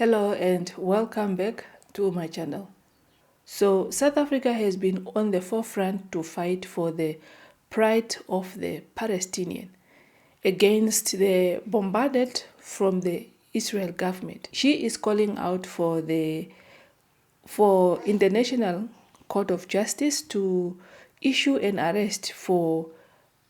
Hello and welcome back to my channel. So South Africa has been on the forefront to fight for the pride of the Palestinian against the bombardment from the Israel government. She is calling out for International Court of Justice to issue an arrest for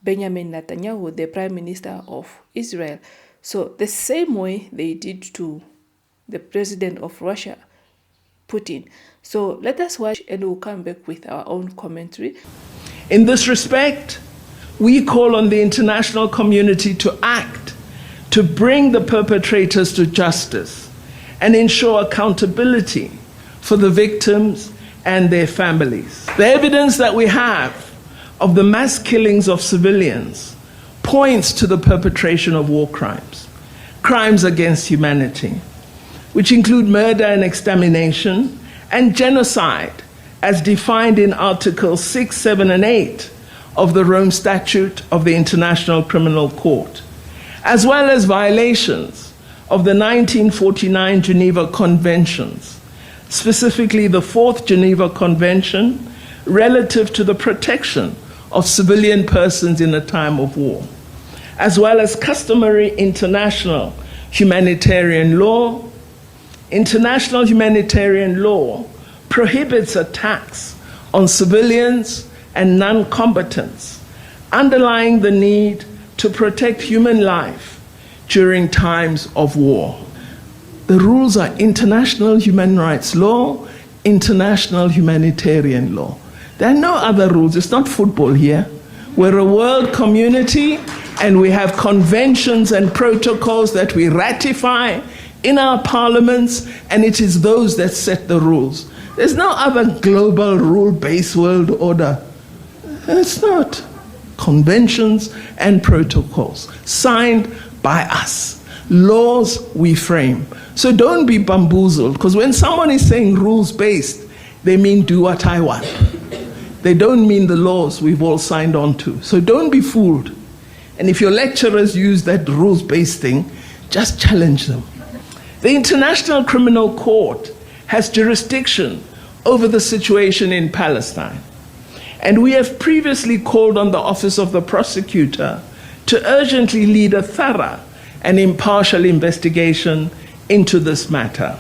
Benjamin Netanyahu, the Prime Minister of Israel. So the same way they did to the president of Russia, Putin. So let us watch and we'll come back with our own commentary. In this respect, we call on the international community to act to bring the perpetrators to justice and ensure accountability for the victims and their families. The evidence that we have of the mass killings of civilians points to the perpetration of war crimes, crimes against humanity, which include murder and extermination, and genocide, as defined in Articles 6, 7, and 8 of the Rome Statute of the International Criminal Court, as well as violations of the 1949 Geneva Conventions, specifically the Fourth Geneva Convention relative to the protection of civilian persons in a time of war, as well as customary international humanitarian law. International humanitarian law prohibits attacks on civilians and non-combatants, underlying the need to protect human life during times of war. The rules are international human rights law, international humanitarian law. There are no other rules. It's not football here. We're a world community and we have conventions and protocols that we ratify in our parliaments, and it is those that set the rules. There's no other global rule-based world order. It's not. Conventions and protocols signed by us. Laws we frame. So don't be bamboozled, because when someone is saying rules-based, they mean do what I want. They don't mean the laws we've all signed on to. So don't be fooled. And if your lecturers use that rules-based thing, just challenge them. The International Criminal Court has jurisdiction over the situation in Palestine, and we have previously called on the Office of the Prosecutor to urgently lead a thorough and impartial investigation into this matter,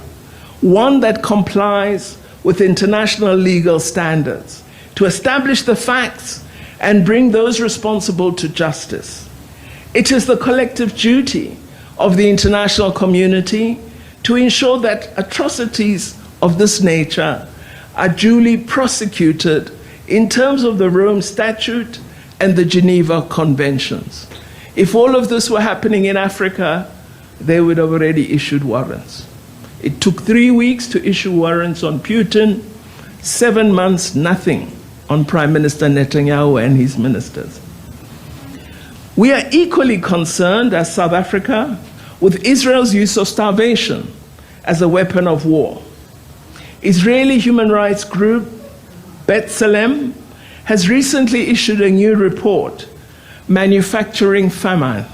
one that complies with international legal standards, to establish the facts and bring those responsible to justice. It is the collective duty of the international community to ensure that atrocities of this nature are duly prosecuted in terms of the Rome Statute and the Geneva Conventions. If all of this were happening in Africa, they would have already issued warrants. It took 3 weeks to issue warrants on Putin, 7 months, nothing on Prime Minister Netanyahu and his ministers. We are equally concerned as South Africa with Israel's use of starvation as a weapon of war. Israeli human rights group B'Tselem has recently issued a new report, Manufacturing Famine,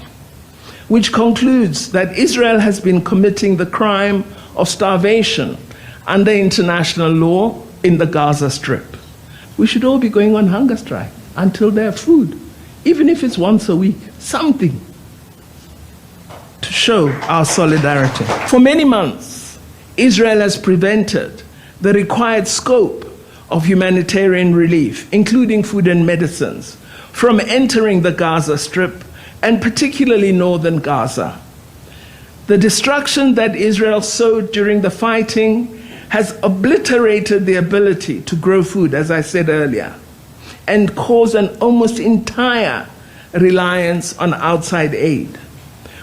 which concludes that Israel has been committing the crime of starvation under international law in the Gaza Strip. We should all be going on hunger strike until they have food, even if it's once a week, something to show our solidarity. For many months, Israel has prevented the required scope of humanitarian relief, including food and medicines, from entering the Gaza Strip, and particularly northern Gaza. The destruction that Israel sowed during the fighting has obliterated the ability to grow food, as I said earlier, and caused an almost entire reliance on outside aid,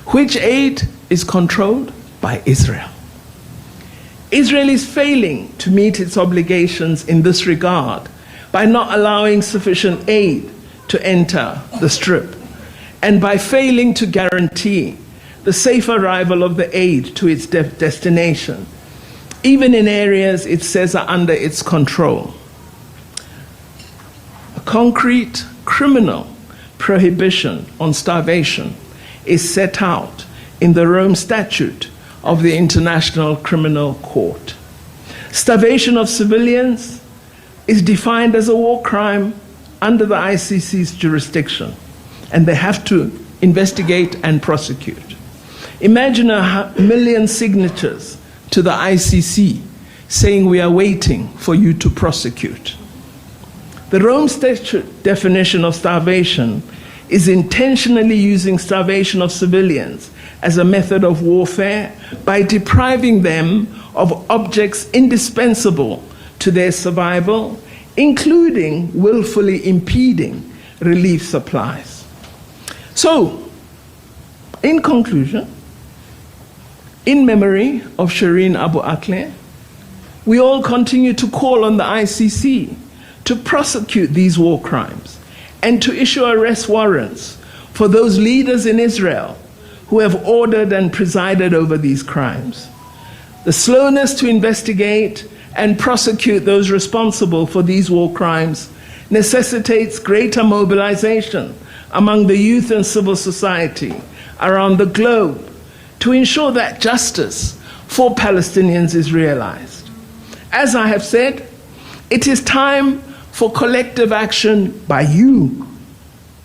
which aid is controlled by Israel. Israel is failing to meet its obligations in this regard by not allowing sufficient aid to enter the Strip, and by failing to guarantee the safe arrival of the aid to its destination, even in areas it says are under its control. A concrete criminal prohibition on starvation is set out in the Rome Statute of the International Criminal Court. Starvation of civilians is defined as a war crime under the ICC's jurisdiction, and they have to investigate and prosecute. Imagine 1 million signatures to the ICC saying we are waiting for you to prosecute. The Rome Statute definition of starvation is intentionally using starvation of civilians as a method of warfare by depriving them of objects indispensable to their survival, including willfully impeding relief supplies. So, in conclusion, in memory of Shireen Abu Akleh, we all continue to call on the ICC to prosecute these war crimes and to issue arrest warrants for those leaders in Israel who have ordered and presided over these crimes. The slowness to investigate and prosecute those responsible for these war crimes necessitates greater mobilization among the youth and civil society around the globe to ensure that justice for Palestinians is realized. As I have said, it is time for collective action by you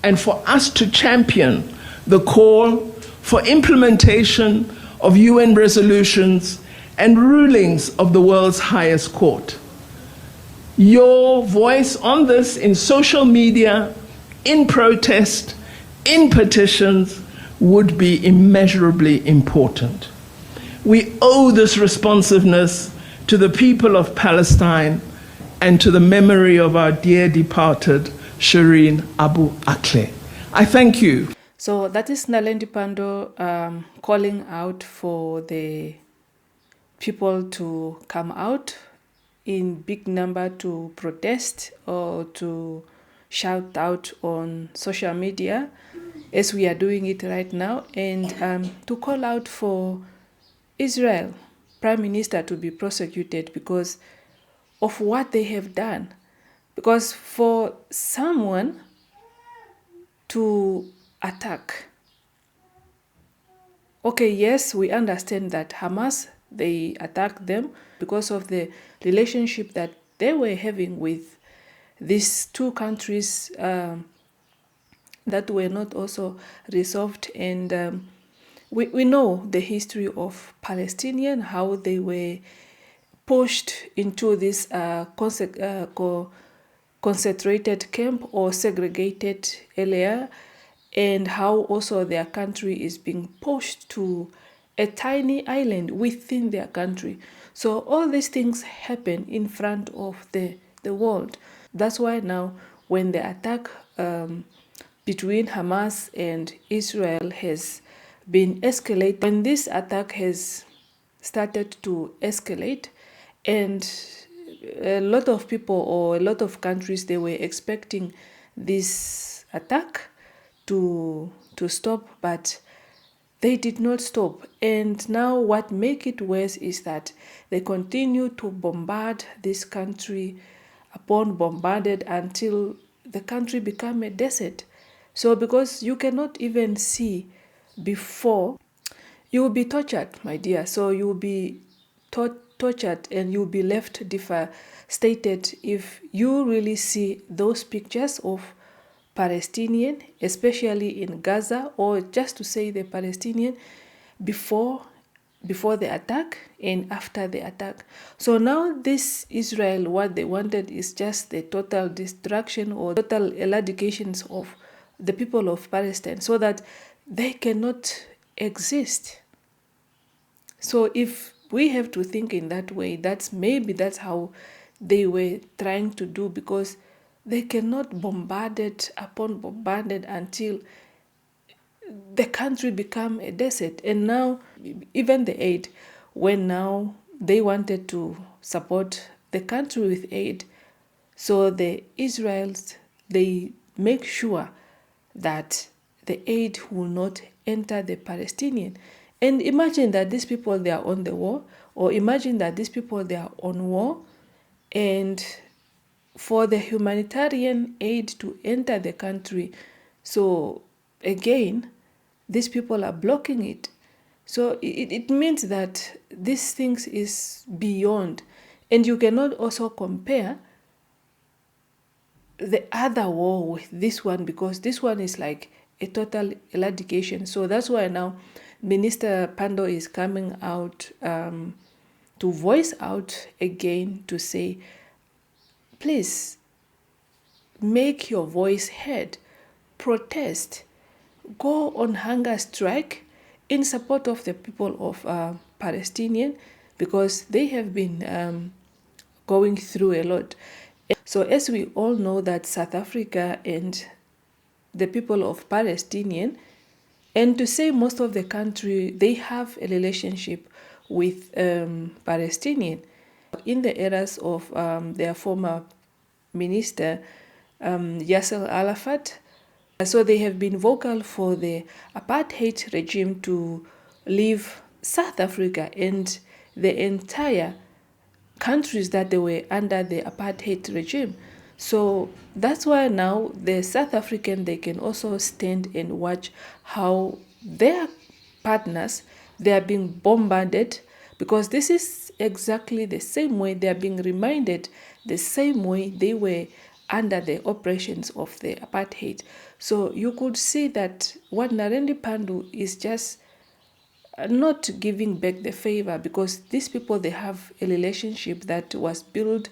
and for us to champion the call for implementation of UN resolutions and rulings of the world's highest court. Your voice on this in social media, in protest, in petitions, would be immeasurably important. We owe this responsiveness to the people of Palestine and to the memory of our dear departed Shireen Abu Akleh. I thank you. So that is Naledi Pandor calling out for the people to come out in big number to protest or to shout out on social media, as we are doing it right now, and to call out for Israel Prime Minister to be prosecuted because of what they have done. Because for someone to attack, okay, yes, we understand that Hamas, they attacked them because of the relationship that they were having with these two countries that were not also resolved. And we know the history of Palestinian, how they were pushed into this concentrated camp or segregated area, and how also their country is being pushed to a tiny island within their country. So all these things happen in front of the world. That's why now when the attack between Hamas and Israel has been escalated, when this attack has started to escalate, and a lot of people or a lot of countries, they were expecting this attack to stop, but they did not stop. And now what make it worse is that they continue to bombard this country upon bombarded until the country become a desert. So because you cannot even see before, you will be tortured, my dear. So you will be tortured and you will be left devastated if you really see those pictures of Palestinian, especially in Gaza, or just to say the Palestinian before the attack and after the attack. So now this Israel, what they wanted is just the total destruction or total eradications of the people of Palestine so that they cannot exist. So if we have to think in that way, that's how they were trying to do, because they cannot bombarded upon bombarded until the country become a desert. And now even the aid, when now they wanted to support the country with aid, so the Israelis, they make sure that the aid will not enter the Palestinian. And imagine that these people, they are on the war, or imagine that these people, they are on war, and for the humanitarian aid to enter the country. So again, these people are blocking it. So it means that these things is beyond. And you cannot also compare the other war with this one, because this one is like a total eradication. So that's why now Minister Pandor is coming out to voice out again to say, please make your voice heard, protest, go on hunger strike in support of the people of Palestinian, because they have been going through a lot. So as we all know that South Africa and the people of Palestinian, and to say most of the country, they have a relationship with Palestinian. In the eras of their former minister, Yasser Arafat, so they have been vocal for the apartheid regime to leave South Africa and the entire countries that they were under the apartheid regime. So that's why now the South African, they can also stand and watch how their partners, they are being bombarded, because this is exactly the same way they are being reminded, the same way they were under the operations of the apartheid. So you could see that what Naledi Pandor is just not giving back the favor, because these people, they have a relationship that was built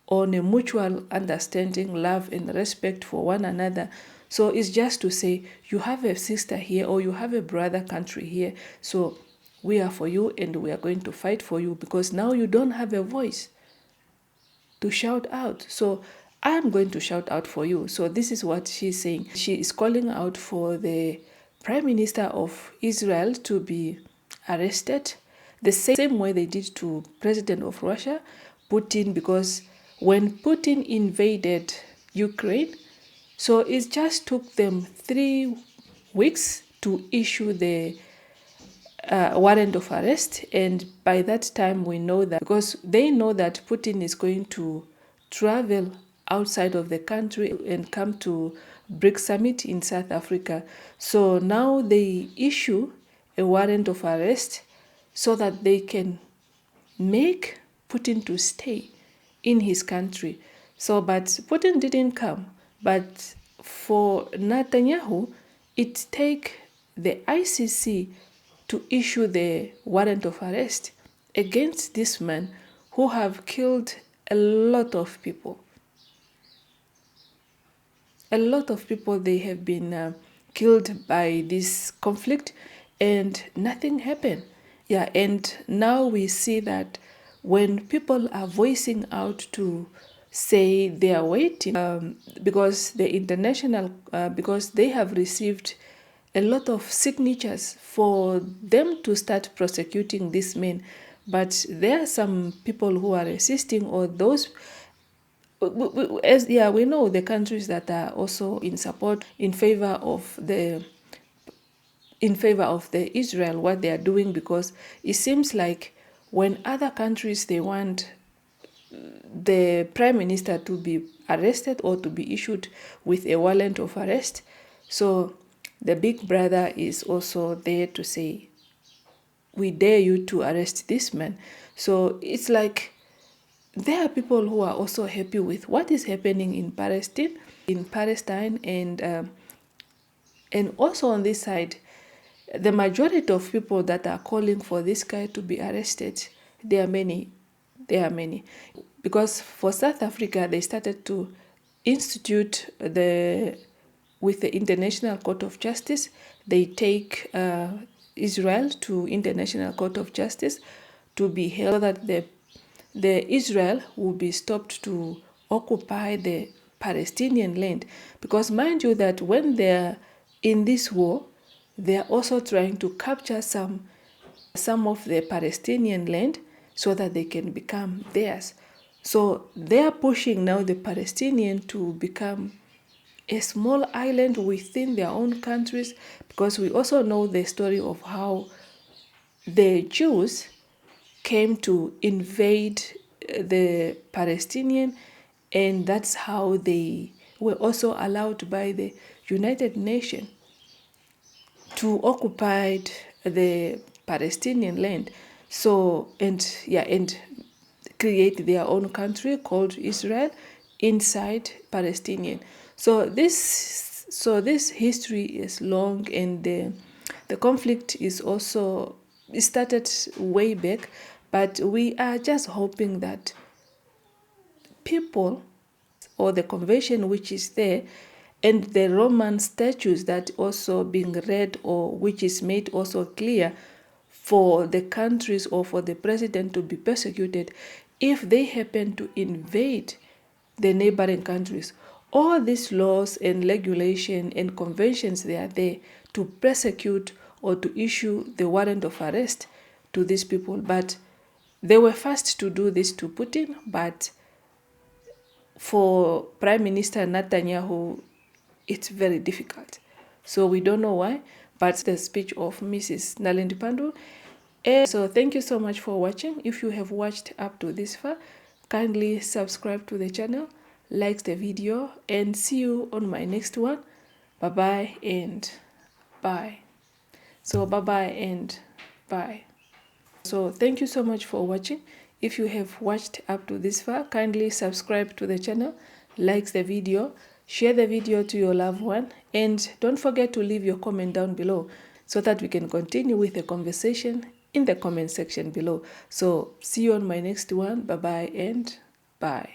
on a mutual understanding, love and respect for one another. So it's just to say, you have a sister here or you have a brother country here, so we are for you and we are going to fight for you, because now you don't have a voice to shout out. So I am going to shout out for you. So this is what she's saying. She is calling out for the Prime Minister of Israel to be arrested, the same way they did to President of Russia, Putin, because when Putin invaded Ukraine, so it just took them 3 weeks to issue the warrant of arrest. And by that time, we know that, because they know that Putin is going to travel outside of the country and come to BRICS summit in South Africa. So now they issue a warrant of arrest so that they can make Putin to stay in his country. So, but Putin didn't come. But for Netanyahu, it take the ICC to issue the warrant of arrest against this man who have killed a lot of people. A lot of people, they have been killed by this conflict and nothing happened. Yeah, and now we see that when people are voicing out to say they are waiting, because the international, because they have received a lot of signatures for them to start prosecuting this man, but there are some people who are resisting, or those, as yeah, we know the countries that are also in support in favor of the Israel, what they are doing, because it seems like when other countries, they want the prime minister to be arrested or to be issued with a warrant of arrest, so the big brother is also there to say, we dare you to arrest this man. So it's like there are people who are also happy with what is happening in Palestine, and also on this side, the majority of people that are calling for this guy to be arrested, there are many. Because for South Africa, they started to institute with the International Court of Justice, they take Israel to International Court of Justice to be held, so that the Israel will be stopped to occupy the Palestinian land. Because mind you that when they're in this war, they are also trying to capture some of the Palestinian land so that they can become theirs. So they are pushing now the Palestinian to become a small island within their own countries, because we also know the story of how the Jews came to invade the Palestinian, and that's how they were also allowed by the United Nations to occupy the Palestinian land. So, and create their own country called Israel inside Palestinian. So this history is long, and the conflict is also, it started way back, but we are just hoping that people, or the convention which is there, and the Roman statutes that also being read, or which is made also clear for the countries or for the president to be persecuted if they happen to invade the neighboring countries. All these laws and regulation and conventions, they are there to persecute or to issue the warrant of arrest to these people. But they were first to do this to Putin, but for Prime Minister Netanyahu, it's very difficult. So we don't know why, but the speech of Mrs. Naledi Pandor. And so thank you so much for watching. If you have watched up to this far, kindly subscribe to the channel, like the video, and see you on my next one. Bye-bye and bye. So bye-bye and bye. So thank you so much for watching. If you have watched up to this far, kindly subscribe to the channel, like the video, share the video to your loved one, and don't forget to leave your comment down below so that we can continue with the conversation in the comment section below. So see you on my next one. Bye-bye and bye.